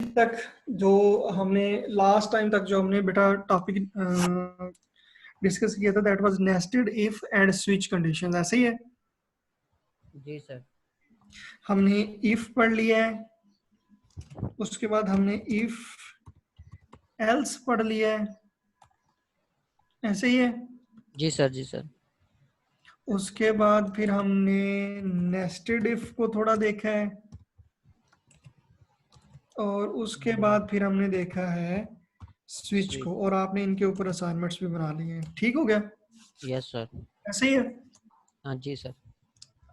तक जो हमने लास्ट टाइम तक जो हमने बेटा टॉपिक डिस्कस किया था that was nested if and switch condition, ऐसे ही है। जी सर। हमने इफ पढ़ लिया है, उसके बाद हमने इफ एल्स पढ़ लिया है, ऐसे ही है। जी सर। जी सर। उसके बाद फिर हमने नेस्टेड इफ को थोड़ा देखा है, और उसके बाद फिर हमने देखा है स्विच स्वीट। को, और आपने इनके ऊपर असाइनमेंट्स भी बना लिए हैं। ठीक हो गया, यस सर। ऐसे ही है। हाँ जी सर।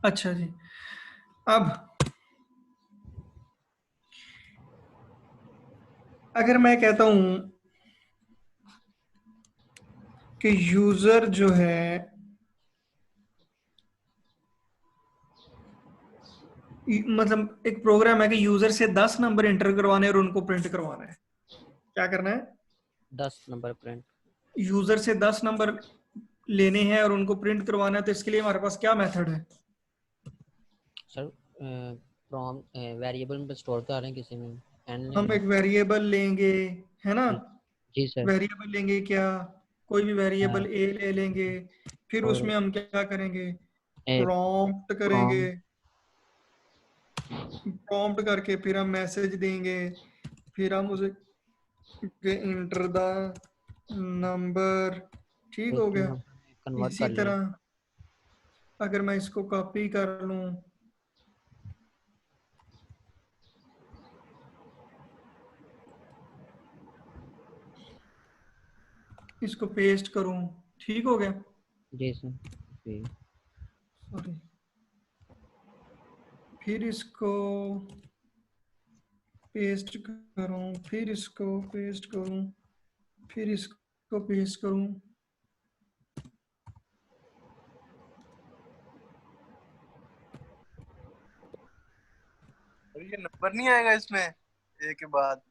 अच्छा जी, अब अगर मैं कहता हूं कि यूजर जो है मतलब एक प्रोग्राम है कि यूजर से 10 नंबर एंटर करवाने और उनको प्रिंट करवाना है, क्या करना है? 10 नंबर प्रिंट। यूजर से 10 नंबर लेने हैं और उनको प्रिंट करवाना है, तो इसके लिए हमारे पास क्या मेथड है? सर फ्रॉम वेरिएबल में स्टोर कर रहे हैं किसी में एंड हम लेंगे। एक वेरिएबल लेंगे, है ना? जी। जी सर। वेरिएबल लेंगे क्या? कोई भी वेरिएबल हाँ, ए ले लेंगे, फिर और उसमें हम क्या करेंगे? ए प्रॉम्प्ट करेंगे। फ्रॉम। प्रॉम्प्ट करके फिर हम मैसेज देंगे, फिर हम उसे इंटर द नंबर। ठीक हो एक गया। नंबर में कन्वर्ट इसी कर लिया। तरह अगर मैं इसको कॉपी कर लूं, इसको पेस्ट करूं, ठीक हो गया। जी सर। जी। सॉरी, फिर इसको पेस्ट करूं, फिर इसको पेस्ट करूं, फिर इसको पेस्ट करूं। अभी ये नंबर नहीं आएगा इसमें ए के बाद?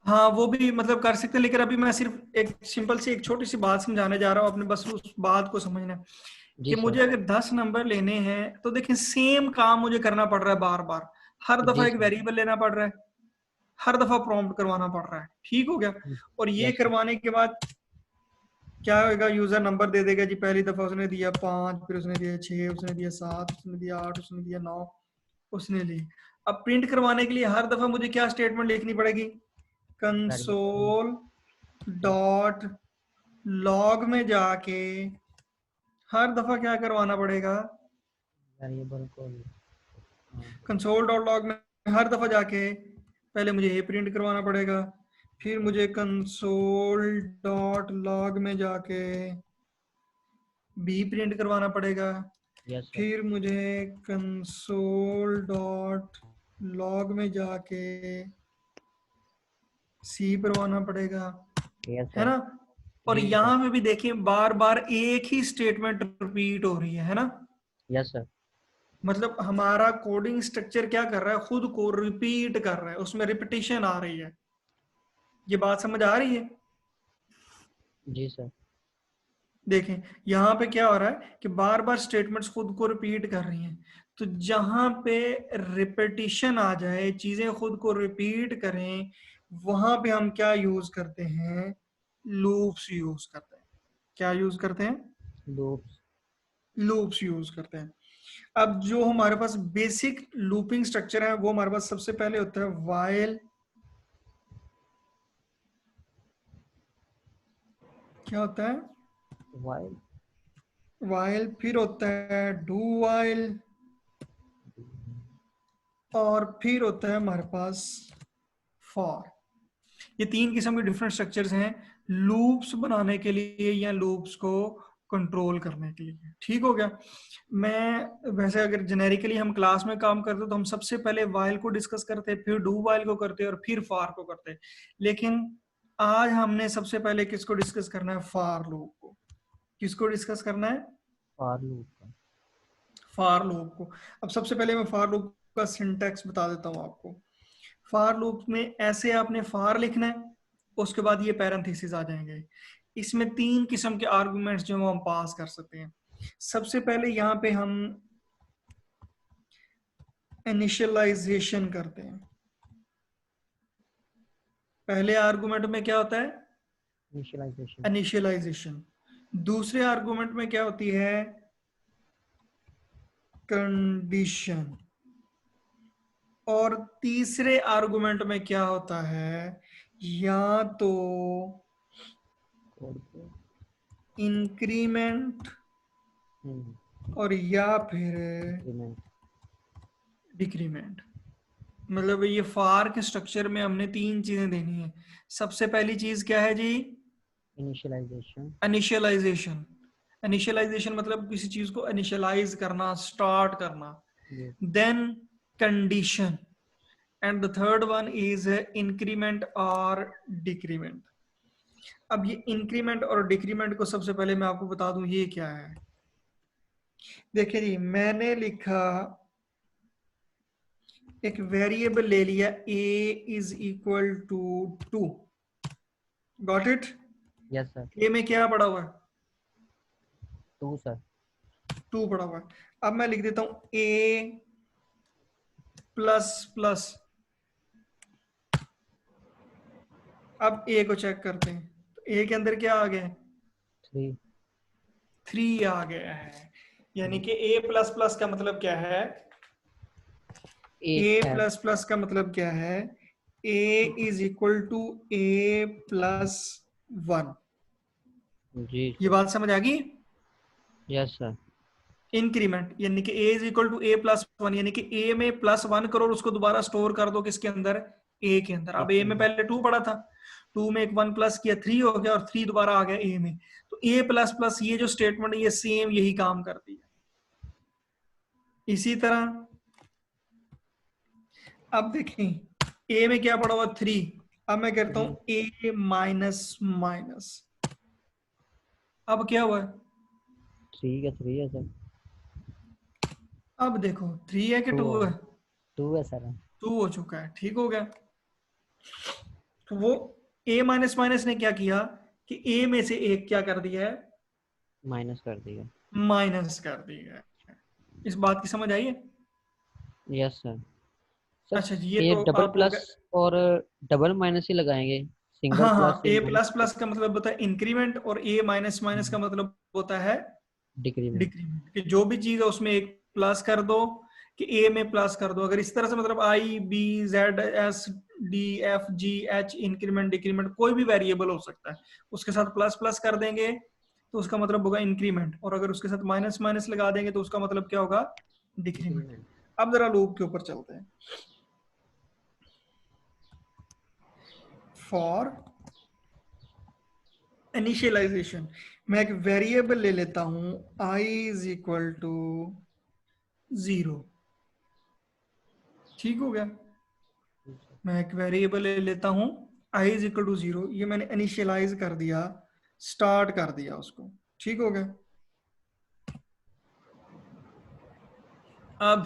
हाँ वो भी मतलब कर सकते हैं, लेकिन अभी मैं सिर्फ एक सिंपल सी एक छोटी सी बात समझाने जा रहा हूँ, आपने बस उस बात को समझना है जी कि सर। मुझे अगर 10 नंबर लेने हैं तो देखिए सेम काम मुझे करना पड़ रहा है बार बार। हर दफा जी एक सर। वेरिएबल लेना पड़ रहा है, हर दफा प्रॉम्प्ट करवाना पड़ रहा है। ठीक हो गया। और ये यस सर। करवाने के बाद क्या होगा? यूजर नंबर दे देगा जी, पहली दफा उसने दिया 5, फिर उसने दिया 6, उसने दिया 7, उसने दिया 8, उसने दिया 9, उसने ली। अब प्रिंट करवाने के लिए हर दफा मुझे क्या स्टेटमेंट लिखनी पड़ेगी? वेरिएबल। कंसोल डॉट लॉग में जाके हर दफा क्या करवाना पड़ेगा? वेरिएबल को। हाँ। कंसोल डॉट लॉग में हर दफा जाके पहले मुझे ये प्रिंट करवाना पड़ेगा, फिर मुझे कंसोल डॉट लॉग में जाके बी प्रिंट करवाना पड़ेगा, यस सर। फिर मुझे कंसोल डॉट लॉग में जाके सी करवाना पड़ेगा, यस है सर। ना? और जी जी सर। यहाँ में भी देखिए बार बार एक ही स्टेटमेंट रिपीट हो रही है ना? Yes sir. मतलब हमारा कोडिंग स्ट्रक्चर क्या कर रहा है? खुद को रिपीट कर रहा है, उसमें रिपीटिशन आ रही है। ये बात समझ आ रही है? जी सर। देखें यहाँ पे क्या हो रहा है कि बार बार स्टेटमेंट्स खुद को रिपीट कर रही हैं। तो जहां पे रिपीटिशन आ जाए, चीजें खुद को रिपीट करें, वहां पे हम क्या यूज करते हैं? लूप्स यूज करते हैं। क्या यूज करते हैं? लूप्स। लूप्स यूज करते हैं। अब जो हमारे पास बेसिक लूपिंग स्ट्रक्चर है वो हमारे पास सबसे पहले होता है वाइल। क्या होता है? वाइल। वाइल, फिर होता है डू वाइल, और फिर होता है हमारे पास फॉर। ये तीन किस्म के डिफरेंट स्ट्रक्चर्स हैं लूप्स बनाने के लिए या लूप्स को कंट्रोल करने के लिए। ठीक हो गया। मैं वैसे अगर जेनेरिकली हम क्लास में काम करते तो हम सबसे पहले वाइल को डिस्कस करते, फिर डू वाइल को करते और फिर फार को करते। लेकिन आज हमने सबसे पहले किसको डिस्कस करना है? फार लूप को। किसको डिस्कस करना है? फॉर लूप का। फार लूप को। अब सबसे पहले मैं फार लूप का सिंटैक्स बता देता हूँ आपको। फार लूप में ऐसे आपने फार लिखना है, उसके बाद ये पैरेंथेसिस आ जाएंगे। इसमें तीन किस्म के आर्गुमेंट्स जो हम पास कर सकते हैं। सबसे पहले यहाँ पे हम इनिशियलाइजेशन करते हैं। पहले आर्गुमेंट में क्या होता है? इनिशियलाइजेशन। इनिशियलाइजेशन। दूसरे आर्गुमेंट में क्या होती है? कंडीशन। और तीसरे आर्गुमेंट में क्या होता है? या तो कोड पे। इंक्रीमेंट और या फिर इंक्रीमेंट। डिक्रीमेंट। मतलब ये फार के स्ट्रक्चर में हमने तीन चीजें देनी है। सबसे पहली चीज क्या है जी? इनिशियलाइजेशन। इनिशियलाइजेशन। इनिशियलाइजेशन मतलब किसी चीज को इनिशियलाइज करना, स्टार्ट करना। ये then condition, and the third one is increment और डिक्रीमेंट। अब ये इंक्रीमेंट और डिक्रीमेंट को सबसे पहले मैं आपको बता दूं ये क्या है। देखिए जी, मैंने लिखा एक वेरिएबल ले लिया a is equal to 2। Got it? Yes sir. a में क्या पड़ा हुआ है? 2 सर। 2 पड़ा हुआ है। अब मैं लिख देता हूं a प्लस प्लस। अब a को चेक करते हैं, तो a के अंदर क्या आ गया? 3। 3 आ गया है। यानी कि a प्लस प्लस का मतलब क्या है? a है। प्लस प्लस का मतलब क्या है? a is equal to a plus 1। जी ये सर। बात समझ आ गई? Yes sir. इंक्रीमेंट यानी कि a is equal to a plus 1, यानी कि a में प्लस 1 करो और उसको दोबारा स्टोर कर दो किसके अंदर? a के अंदर। अब a में पहले 2 पड़ा था, 2 में एक 1 प्लस किया 3 हो गया, और 3 दोबारा आ गया a में। तो a प्लस प्लस ये जो स्टेटमेंट है ये सेम यही काम करती है। इसी तरह अब देखें a में क्या पड़ा हुआ? 3। अब मैं करता हूं a माइनस माइनस। अब क्या हुआ? 3 का 3 है सर। अब देखो 3 है कि 2 2 हो है? गया। 2 है सर। 2 हो चुका है, ठीक हो गया। तो वो a माइनस माइनस ने क्या किया कि a में से एक क्या कर दिया है? माइनस कर दिया। माइनस कर दिया है। इस बात की समझ आई है? Yes sir. सर अच्छा जी, ये ये तो डबल आप हो प्लस गए। और डबल माइनस ही लगाएंगे। सिंगल हाँ प्लस हाँ, a सिंगल प्लस प्लस का मतलब होता है इंक्रीमेंट, और a माइनस माइनस का मतलब होता है डिक्रीमेंट। डिक्रीमेंट। कि जो भी चीज है उसमें एक प्लस कर दो, कि a में प्लस कर दो। अगर इस तरह से मतलब i b z s d f g h increment decrement कोई भी वेरिएबल हो सकता है, उसके साथ प्लस प्लस कर देंगे तो उसका मतलब होगा इंक्रीमेंट, और अगर उसके साथ माइनस माइनस लगा देंगे तो उसका मतलब क्या होगा? डिक्रीमेंट। डिक्रीमेंट। अब जरा लूप के ऊपर चलते हैं। फॉर इनिशियलाइजेशन मैं एक वेरिएबल ले लेता हूं i इज इक्वल टू 0। ठीक हो गया? मैं एक वेरिएबल ले लेता हूं i इज इक्वल टू 0, ये मैंने इनिशियलाइज कर दिया, स्टार्ट कर दिया उसको। ठीक हो गया? अब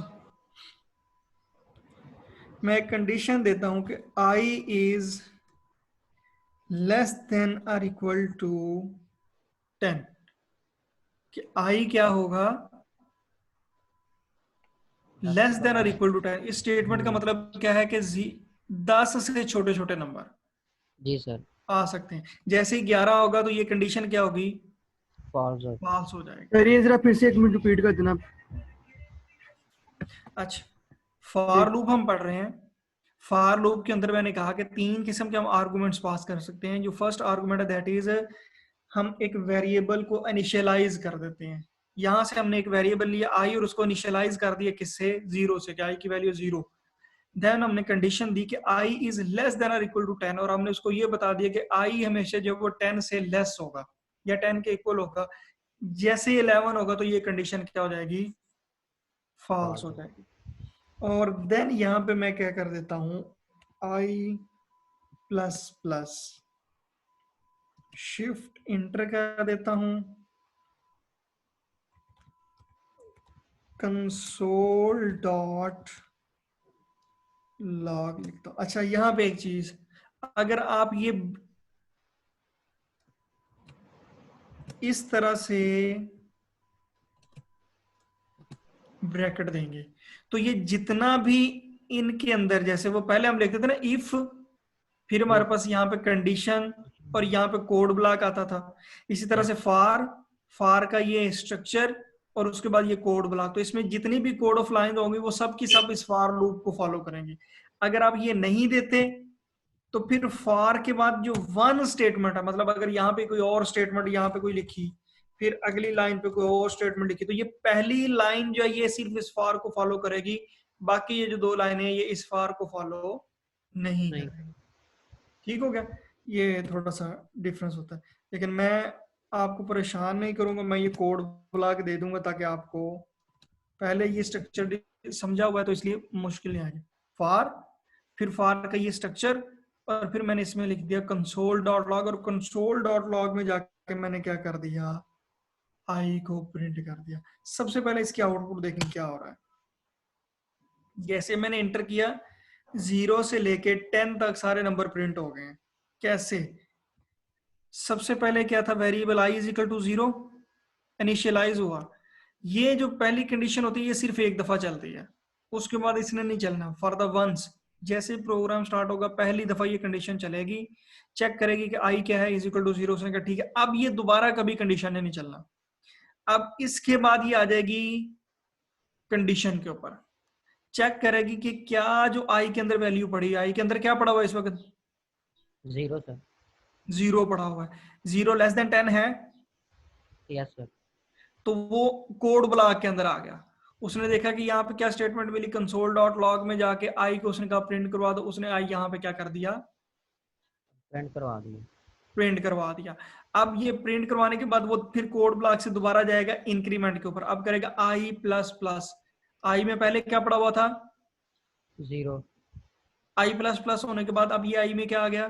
मैं एक कंडीशन देता हूं कि i इज लेस देन और इक्वल टू 10, कि i क्या होगा? लेस देन और इक्वल टू 10। इस स्टेटमेंट का मतलब क्या है कि 10 से छोटे छोटे नंबर जी सर। आ सकते हैं। जैसे ही 11 होगा तो ये कंडीशन क्या होगी? फॉल्स हो। फॉल्स हो जाएगी। सर ये जरा फिर से 1 मिनट रिपीट कर देना। अच्छा, फॉर लूप हम पढ़ रहे हैं। फॉर लूप के अंदर मैंने कहा कि 3 किस्म के हम आर्गुमेंट्स पास कर सकते हैं। जो फर्स्ट आर्गुमेंट है दैट इज हम एक वेरिएबल को इनिशियलाइज कर देते हैं। यहां से हमने एक वेरिएबल लिया आई और उसको इनिशियलाइज कर दिया किससे? 0 से, कि आई की वैल्यू 0। देन हमने कंडीशन दी कि आई इज लेस देन और इक्वल टू 10, और हमने उसको ये बता दिया कि आई हमेशा जो वो 10 से लेस होगा या 10 के इक्वल होगा। जैसे 11 होगा तो ये कंडीशन क्या हो जाएगी? फॉल्स हो जाएगी। और देन यहां पे मैं क्या कर देता हूं? आई प्लस प्लस शिफ्ट इंटर कर देता हूं, कंसोल डॉट लॉग लिखता हूं। अच्छा, यहां पे एक चीज, अगर आप ये इस तरह से ब्रैकेट देंगे तो ये जितना भी इनके अंदर, जैसे वो पहले हम लिखते थे ना इफ, फिर हमारे पास यहाँ पे कंडीशन और यहाँ पे कोड ब्लॉक आता था। इसी तरह से फार का ये स्ट्रक्चर और उसके बाद ये कोड ब्लॉक। तो इसमें जितनी भी कोड ऑफ लाइन होंगी वो सब की सब इस फार लूप को फॉलो करेंगे। अगर आप ये नहीं देते तो फिर फार के बाद जो वन स्टेटमेंट है, मतलब अगर यहाँ पे कोई और स्टेटमेंट यहाँ पे कोई लिखी, फिर अगली लाइन पे कोई और स्टेटमेंट लिखी, तो ये पहली लाइन जो है ये सिर्फ इस फार को फॉलो करेगी, बाकी ये जो दो लाइनें ये इस फार को फॉलो नहीं करेगी। ठीक हो गया? ये थोड़ा सा डिफरेंस होता है, लेकिन मैं आपको परेशान नहीं करूंगा, मैं ये कोड ब्लॉक दे दूंगा ताकि आपको पहले ये स्ट्रक्चर समझा हुआ है तो इसलिए मुश्किल नहीं आएगी। फार, फिर फार का ये स्ट्रक्चर, और फिर मैंने इसमें लिख दिया कंसोल डॉट लॉग, और कंसोल डॉट लॉग में जाके मैंने क्या कर दिया, आई को प्रिंट कर दिया। सबसे पहले इसकी आउटपुट देखें क्या हो रहा है। जैसे मैंने एंटर किया 0 से लेके 10 तक सारे नंबर प्रिंट हो गए। कैसे? सबसे पहले क्या था, variable I is equal to 0 initialize हुआ। ये जो पहली कंडीशन होती है ये सिर्फ एक दफा चलती है, उसके बाद इसने नहीं चलना। फॉर द वंस, जैसे प्रोग्राम स्टार्ट होगा पहली दफा ये कंडीशन चलेगी, चेक करेगी कि आई क्या है, इज इक्वल टू 0। उसने कहा ठीक है, अब ये दोबारा कभी कंडीशन नहीं चलना। अब इसके बाद ये आ जाएगी कंडीशन के ऊपर, चेक करेगी कि क्या जो आई के अंदर वैल्यू पड़ी, आई के अंदर क्या पड़ा हुआ है इस वक्त? 0 सर। 0 पड़ा हुआ है। 0 लेस देन 10 है? Yes sir. तो वो कोड ब्लॉक के अंदर आ गया। उसने देखा कि यहाँ पे क्या स्टेटमेंट मिली, कंसोल डॉट लॉग में जाके आई को उसने कहा प्रिंट करवा दो, उसने आई यहाँ पे क्या कर दिया, प्रिंट करवा दिया। प्रिंट करवा दिया। अब ये प्रिंट करवाने के बाद वो फिर कोड ब्लॉक से दोबारा जाएगा इंक्रीमेंट के ऊपर, अब करेगा आई प्लस प्लस। आई में पहले क्या पड़ा हुआ था? 0। आई प्लस प्लस होने के बाद अब ये आई में क्या आ गया?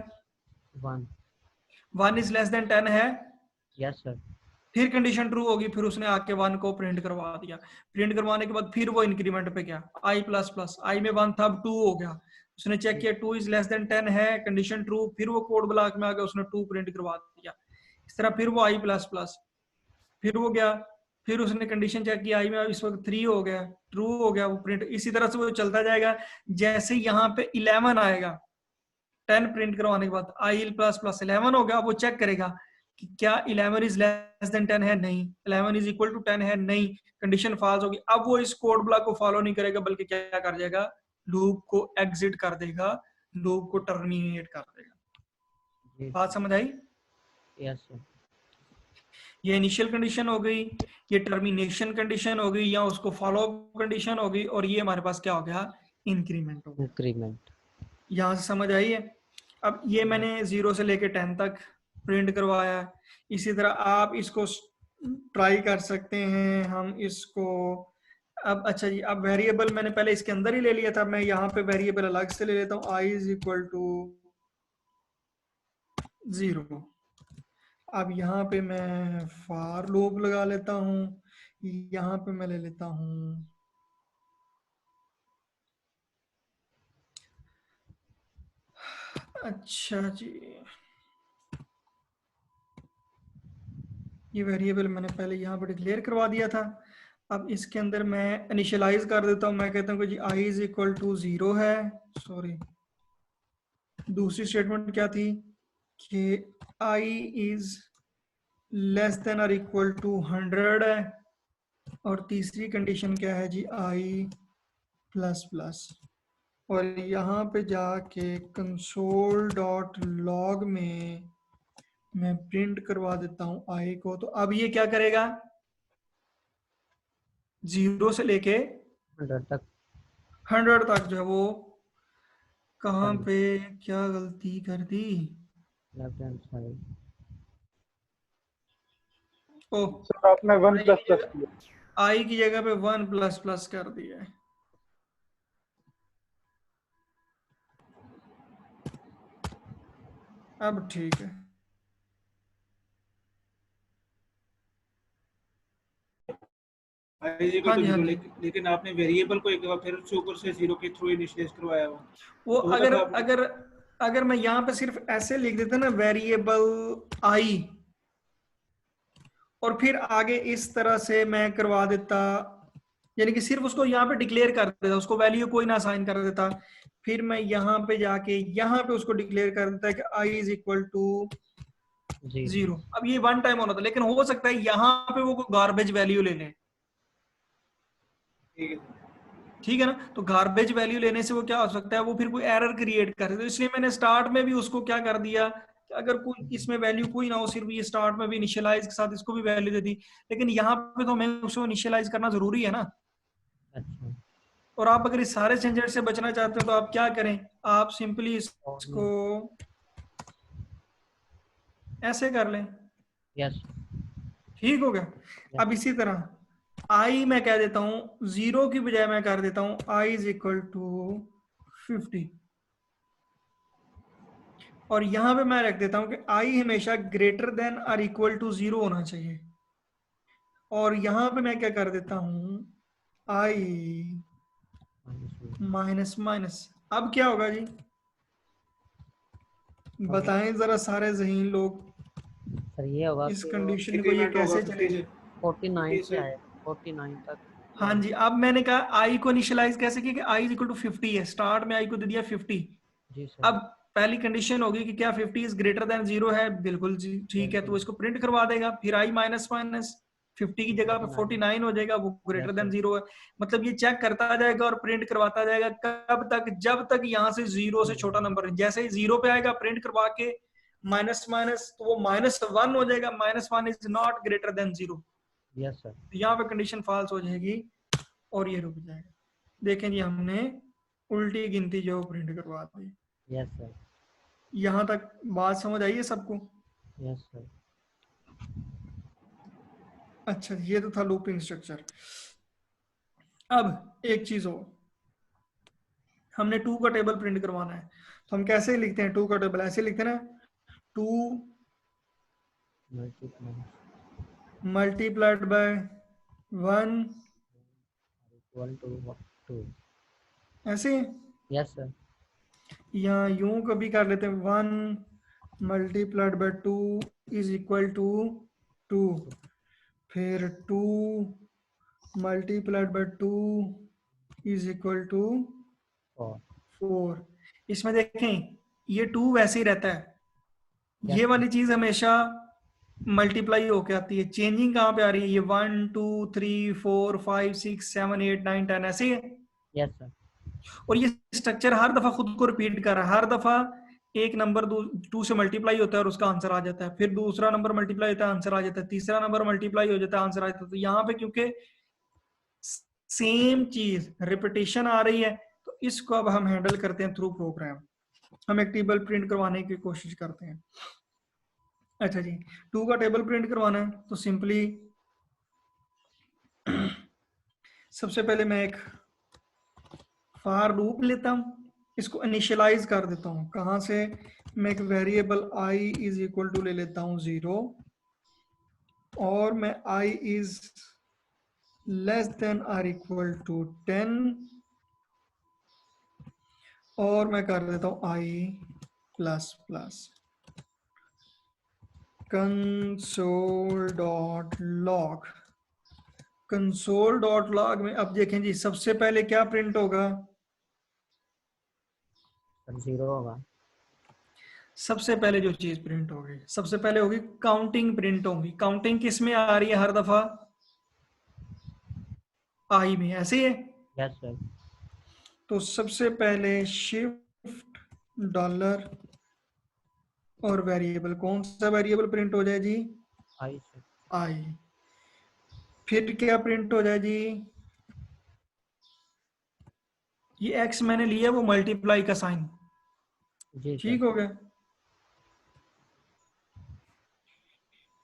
1। 1 इज लेस देन 10 है? Yes sir. फिर कंडीशन ट्रू होगी, फिर उसने आके 1 को प्रिंट करवा दिया। प्रिंट करवाने के बाद फिर वो इंक्रीमेंट पे गया, आई प्लस प्लस, आई में 1 था अब 2 हो गया। उसने चेक किया 2 इज लेस देन 10 है, कंडीशन ट्रू, फिर वो कोड ब्लॉक में आ गया, उसने 2 प्रिंट करवा दिया। इस तरह फिर वो आई प्लस प्लस, फिर वो गया, फिर उसने कंडीशन चेक किया, आई में इस वक्त 3 हो गया, ट्रू हो गया, वो प्रिंट। इसी तरह से वो चलता जाएगा। जैसे यहाँ पे 11 आएगा 10 प्रिंट करवाने के बाद, आई प्लस प्लस 11 हो गया, वो चेक करेगा कि क्या 11 इज लेस देन 10 है? नहीं। 11 इज इक्वल टू 10 है? नहीं। कंडीशन फॉल्स होगी। अब वो इस कोड ब्लॉक को फॉलो नहीं करेगा, बल्कि क्या कर जाएगा, लूप को एग्जिट कर देगा, लूप को टर्मिनेट कर देगा। बात समझ आई? Yes sir. ये इनिशियल कंडीशन हो गई, ये टर्मिनेशन कंडीशन हो गई, या उसको फॉलो कंडीशन हो गई, और ये हमारे पास क्या हो गया, इंक्रीमेंट हो गया। इंक्रीमेंट। यहां से समझ आई है? अब ये मैंने 0 से लेके 10 तक प्रिंट करवाया। इसी तरह आप इसको ट्राई कर सकते हैं। हम इसको अब, अच्छा जी, अब वेरिएबल मैंने पहले इसके अंदर ही ले लिया था, मैं यहाँ पे वेरिएबल अलग से ले लेता हूँ, आई इज इक्वल टू 0। अब यहाँ पे मैं फॉर लूप लगा लेता हूँ, यहाँ पे मैं ले लेता हूँ अच्छा जी, ये वेरिएबल मैंने पहले यहाँ पे डिक्लेयर करवा दिया था। अब इसके अंदर मैं इनिशियलाइज कर देता हूँ, मैं कहता हूँ कि जी आई इज इक्वल टू 0 है। सॉरी, दूसरी स्टेटमेंट क्या थी कि आई इज लेस देन और इक्वल टू 100 है, और तीसरी कंडीशन क्या है जी, आई प्लस प्लस। और यहाँ पे जाके कंसोल डॉट लॉग में मैं प्रिंट करवा देता हूँ आई को। तो अब ये क्या करेगा, 0 से लेके 100 तक। 100 तक जो है वो, कहाँ पे क्या गलती कर दी, left hand side. Oh sir आपने 1 प्लस प्लस किया, आई की जगह पे 1 प्लस प्लस कर दिया है। अब ठीक है। वेरिएबल हाँ तो जी, हाँ जीरो, जी। लेकिन आपने वेरिएबल को एक बार फिर उसके ऊपर से 0 के थ्रू इनिशियलाइज करवाया हुआ। वो तो अगर मतलब अगर अगर मैं यहाँ पे सिर्फ ऐसे लिख देता ना, वेरिएबल आई, और फिर आगे इस तरह से मैं करवा देता यानी कि सिर्फ उसको यहाँ पे डिक्लेयर कर देता, उसको वैल्यू कोई ना असाइन कर देता, फिर मैं यहाँ पे जाके यहाँ पे उसको डिक्लेयर कर देता है कि i इज इक्वल टू 0। अब ये वन टाइम होना था, लेकिन हो सकता है यहाँ पे वो गार्बेज वैल्यू ले ले, ठीक है ठीक है ना। तो गार्बेज वैल्यू लेने से वो क्या हो सकता है, वो फिर कोई एरर क्रिएट करे, तो इसलिए मैंने स्टार्ट में भी उसको क्या कर दिया कि अगर कोई इसमें वैल्यू कोई ना हो, सिर्फ ये स्टार्ट में भी इनिशियलाइज के साथ इसको भी वैल्यू दे दी, लेकिन यहाँ पे तो हमें उसको इनिशियलाइज करना जरूरी है ना। अच्छा और आप अगर इस सारे झंझट से बचना चाहते हो तो आप क्या करें, आप सिंपली इसको ऐसे कर लें, यस ठीक हो गया। अब इसी तरह आई मैं कह देता हूं 0 की बजाय मैं कर देता हूं i इज इक्वल टू 50, और यहां पे मैं रख देता हूं कि i हमेशा ग्रेटर देन और इक्वल टू 0 होना चाहिए, और यहां पे मैं क्या कर देता हूं i माइनस माइनस। अब क्या होगा जी, बताएं जरा सारे ज़हीन लोग, सर ये होगा इस कि कंडीशन को ये कैसे चलेगी। 49 से आए 49 तक। हाँ जी, अब मैंने कहा i को इनिशियलाइज कैसे किया कि i इज इक्वल टू 50 है, स्टार्ट में i को दे दिया 50। जी सर। अब पहली कंडीशन होगी कि क्या 50 इज ग्रेटर देन 0 है, बिल्कुल जी ठीक है, तो इसको प्रिंट करवा देगा, फिर i माइनस माइनस 50 की जगह पे 49 हो जाएगा, वो ग्रेटर देन 0 है, मतलब ये चेक करता जाएगा और प्रिंट करवाता जाएगा, कब तक, जब तक यहाँ से 0 से छोटा नंबर है, जैसे ही 0 पे आएगा प्रिंट करवा के माइनस माइनस, तो वो -1 हो जाएगा, -1 is not greater than 0, yes sir. यहाँ पे कंडीशन फॉल्स हो जाएगी और ये रुक जाएगा। देखें जी, हमने उल्टी गिनती जो प्रिंट करवा दी। Yes sir. यहाँ तक बात समझ आई है सबको? Yes sir. अच्छा, ये तो था लूपिंग स्ट्रक्चर। अब एक चीज हो, हमने 2 का टेबल प्रिंट करवाना है, तो हम कैसे लिखते हैं 2 का टेबल, ऐसे लिखते हैं ना, 2 मल्टीप्लाइड बाय 1, इक्वल टू 2। ऐसे। Yes sir. यहाँ यूं कभी कर लेते हैं, 1 multiplied by 2 is equal to 2, फिर 2 multiplied by 2 is equal to 4। इसमें देखें ये 2 वैसे ही रहता है, ये वाली चीज हमेशा मल्टीप्लाई होके आती है, चेंजिंग कहाँ पे आ रही है, ये 1 2 3 4 5 6 7 8 9 10 ऐसे ही है। Yes sir. और ये स्ट्रक्चर हर दफा खुद को रिपीट कर रहा है, हर दफा एक नंबर 2 से मल्टीप्लाई होता है और उसका आंसर आ जाता है, फिर दूसरा नंबर मल्टीप्लाई होता है, आंसर आ जाता है, तीसरा नंबर मल्टीप्लाई हो जाता है, आंसर आ जाता है। तो यहाँ पे क्योंकि सेम चीज रिपीटेशन आ रही है, तो इसको अब हम हैंडल करते हैं थ्रू प्रोग्राम, हम एक टेबल प्रिंट करवाने की कोशिश करते हैं। अच्छा जी, 2 का टेबल प्रिंट करवाना है तो सिंपली सबसे पहले मैं एक फॉर लूप लेता हूं, इसको इनिशियलाइज कर देता हूं, कहां से, मैं एक variable i is equal to ले लेता हूं 0, और मैं i इज लेस देन और इक्वल टू 10, और मैं कर देता हूं i plus plus console.log। console.log में अब देखें जी, सबसे पहले क्या प्रिंट होगा, 0 होगा। सबसे पहले जो चीज प्रिंट होगी, सबसे पहले होगी काउंटिंग प्रिंट होगी। काउंटिंग किस में आ रही है हर दफा, आई में, ऐसे ही है। Yes sir. तो सबसे पहले शिफ्ट डॉलर और वेरिएबल, कौन सा वेरिएबल प्रिंट हो जाए जी, आई सर। आई। फिर क्या प्रिंट हो जाए जी, ये एक्स मैंने लिया वो मल्टीप्लाई का साइन, जी सर। ठीक हो गया।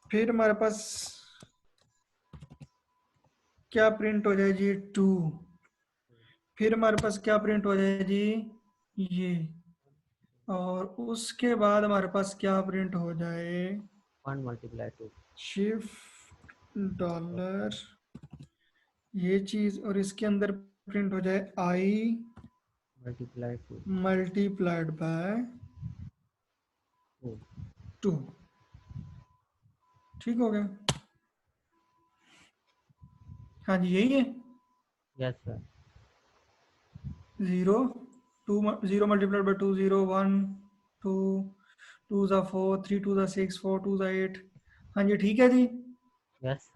फिर हमारे पास क्या प्रिंट हो जाए जी, 2। फिर हमारे पास क्या प्रिंट हो जाए जी, ये, और उसके बाद हमारे पास क्या प्रिंट हो जाए, 1 मल्टीप्लाई 2। शिफ्ट डॉलर ये चीज, और इसके अंदर प्रिंट हो जाए आई मल्टीप्लाई 2। मल्टीप्लाइड बाय 2, ठीक हो गया। हाँ जी, यही है। Yes sir. 0 0 multiplied by 2 0 1 2 2 ज़ा 4 3 2 ज़ा 6 4 2 ज़ा 8। हाँ जी ठीक है जी। यस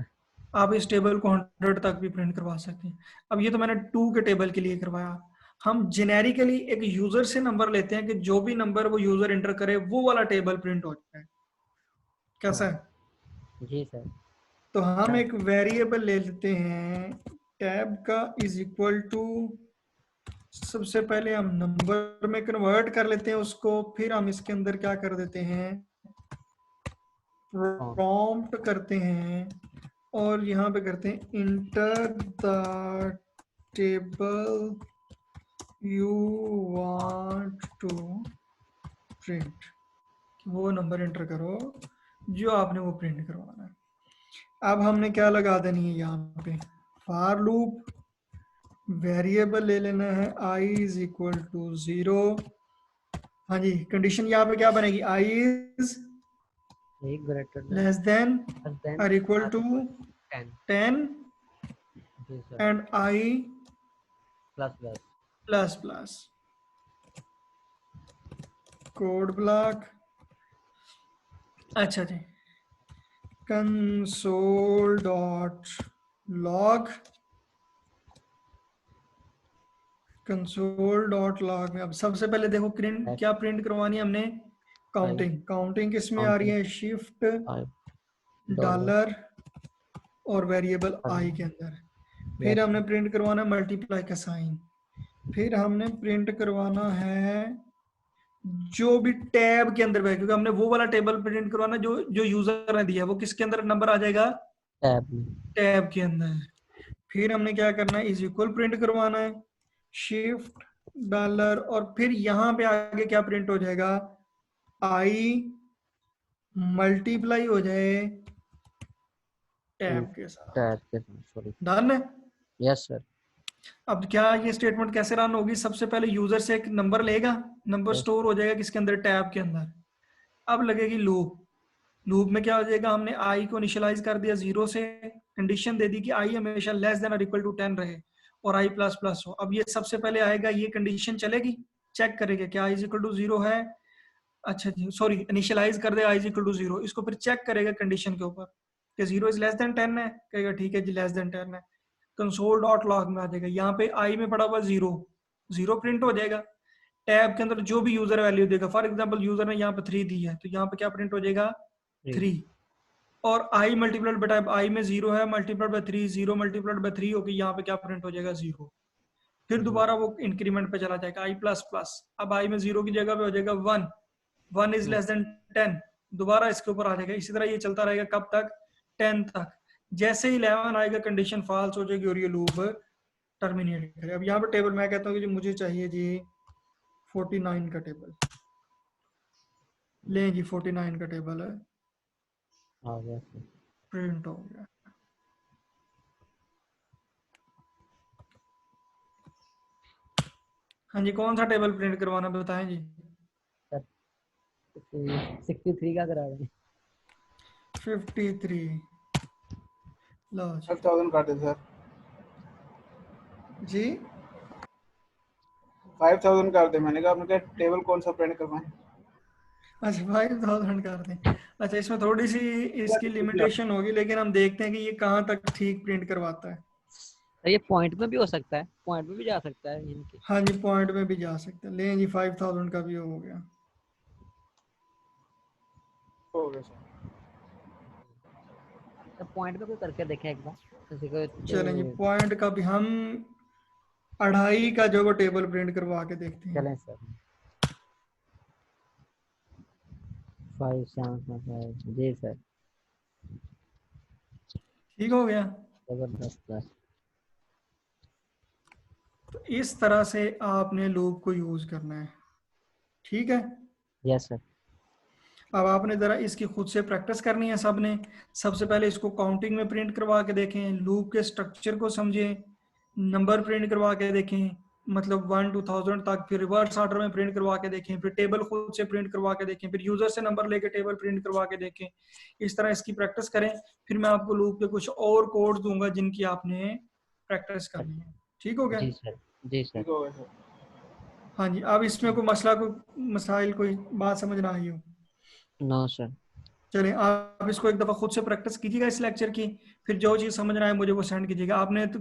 आप इस टेबल को 100 तक भी प्रिंट करवा सकते हैं। अब ये तो मैंने 2 के टेबल के लिए करवाया। हम जेनेरिकली एक यूजर से नंबर लेते हैं कि जो भी नंबर वो यूजर एंटर करे वो वाला टेबल प्रिंट हो जाए। कैसा है? जी सर। तो हम एक वेरिएबल ले लेते हैं टैब का इज इक्वल टू, सबसे पहले हम नंबर में कन्वर्ट कर लेते हैं उसको, फिर हम इसके अंदर क्या कर देते हैं, प्रॉम्प्ट करते हैं और यहाँ पे करते हैं enter the table you want to print. वो नंबर एंटर करो जो आपने वो प्रिंट करवाना है। अब हमने क्या लगा देनी है यहाँ पे, फॉर लूप, वेरिएबल ले लेना है i इज इक्वल टू 0। हाँ जी, कंडीशन यहाँ पे क्या बनेगी, i इज लेस देन और इक्वल टू 10 जी sir. And i plus plus. Plus plus. Code block, अच्छा जी, console dot log, console dot log में अब सबसे पहले देखो प्रिंट क्या प्रिंट करवानी है हमने, काउंटिंग। काउंटिंग किस में आ रही है, शिफ्ट डॉलर और वेरिएबल आई के अंदर। फिर हमने प्रिंट करवाना है मल्टीप्लाई का साइन। फिर हमने प्रिंट करवाना है जो भी टैब के अंदर है, क्योंकि हमने वो वाला टेबल प्रिंट करवाना जो जो यूजर ने दिया, वो किसके अंदर नंबर आ जाएगा, टैब के अंदर। फिर हमने क्या करना है, इज इक्वल प्रिंट करवाना है, शिफ्ट डॉलर, और फिर यहाँ पे आगे क्या प्रिंट हो जाएगा, आई मल्टीप्लाई हो जाए टैब के साथ। डन है? Yes sir. अब क्या ये स्टेटमेंट कैसे रन होगी, सबसे पहले यूजर से एक नंबर लेगा, नंबर स्टोर हो जाएगा किसके अंदर, टैब के अंदर। अब लगेगी लूप। लूप में क्या हो जाएगा, हमने आई को इनिशियलाइज कर दिया 0 से, कंडीशन दे दी कि आई हमेशा लेस देन और इक्वल टू 10 रहे और आई प्लस प्लस हो। अब ये सबसे पहले आएगा, ये कंडीशन चलेगी, चेक करेगा क्या आई इज इक्वल टू 0 है, अच्छा जी सॉरी, इनिशियलाइज कर दे आई इज इक्वल टू 0, इसको फिर चेक करेगा कंडीशन के ऊपर कि 0 इज लेस देन 10 है, कहेगा ठीक है जी लेस देन 10 है, कंसोल डॉट लॉग में आ जाएगा, यहाँ पे आई में पड़ा हुआ 0, 0 प्रिंट हो जाएगा। टैब के अंदर जो भी यूजर वैल्यू देगा, फॉर एग्जांपल यूजर ने यहाँ पे 3 दी है, तो यहाँ पे क्या प्रिंट हो जाएगा, 3। और i multiplied by type, i में 0 है, मल्टीप्लाइड बाय 3, 0 मल्टीप्लाइड बाय 3 होके यहाँ पे क्या प्रिंट हो जाएगा, 0। फिर दोबारा वो इंक्रीमेंट पे चला जाएगा, i प्लस प्लस, अब i में 0 की जगह पे हो जाएगा 1, 1 इज लेस देन 10, दोबारा इसके ऊपर आ जाएगा। इसी तरह ये चलता रहेगा कब तक, 10 तक। जैसे ही 11 आएगा कंडीशन फॉल्स हो जाएगी और ये लूप टर्मिनेट करेगा। अब यहाँ पे टेबल मैं कहता हूँ कि मुझे चाहिए जी 49 का टेबल, ले जी 49 का टेबल है, प्रिंट हो गया। हाँ जी, कौन सा टेबल प्रिंट करवाना बताएं जी। 63 का करा दें। 53 लो 5000 कर दे सर। जी 5000 कर दे, मैंने कहा आपने टेबल कौन सा प्रिंट करवाएं। अच्छा 5000 कर दें। अच्छा इसमें थोड़ी सी इसकी लिमिटेशन होगी, लेकिन हम देखते हैं कि ये कहाँ तक ठीक प्रिंट करवाता है। ये पॉइंट में भी हो सकता है, पॉइंट में भी जा सकता है इनके। हाँ जी पॉइंट में भी जा सकते हैं, लें जी 5000 का भी हो गया। हो गया सर। तो पॉइंट में कोई करके देखें एक बार, किसी को। चलें जी पॉइंट का भी हम 2.5 का जो वो टेबल प्रिंट करवा के देखते हैं। चलें सर। 5 7 जी सर, ठीक हो गया। जबरदस्त। तो इस तरह से आपने लूप को यूज करना है, ठीक है। Yes sir. अब आपने जरा इसकी खुद से प्रैक्टिस करनी है सबने। सबसे पहले इसको काउंटिंग में प्रिंट करवा के देखें, लूप के स्ट्रक्चर को समझें, नंबर प्रिंट करवा के देखें, मतलब 1 to 1000 तक, फिर रिवर्स ऑर्डर में प्रिंट करवा के देखें, फिर टेबल खुद से प्रिंट करवा के देखें, फिर यूजर से नंबर लेके टेबल प्रिंट करवा के देखें। इस तरह इसकी प्रैक्टिस करें, फिर मैं आपको लूप के कुछ और कोड दूंगा जिनकी आपने प्रैक्टिस करनी है, ठीक हो गया? जी सर, जी सर। ठीक हो गया सर। हाँ जी, अब इसमें कोई मसला, कोई मसाइल, कोई बात समझ ना आई हो? No sir. चलें, आप इसको एक दफ़ा खुद से प्रैक्टिस कीजिएगा इस लेक्चर की, फिर जो चीज़ समझ ना आए मुझे वो सेंड कीजिएगा। आपने तो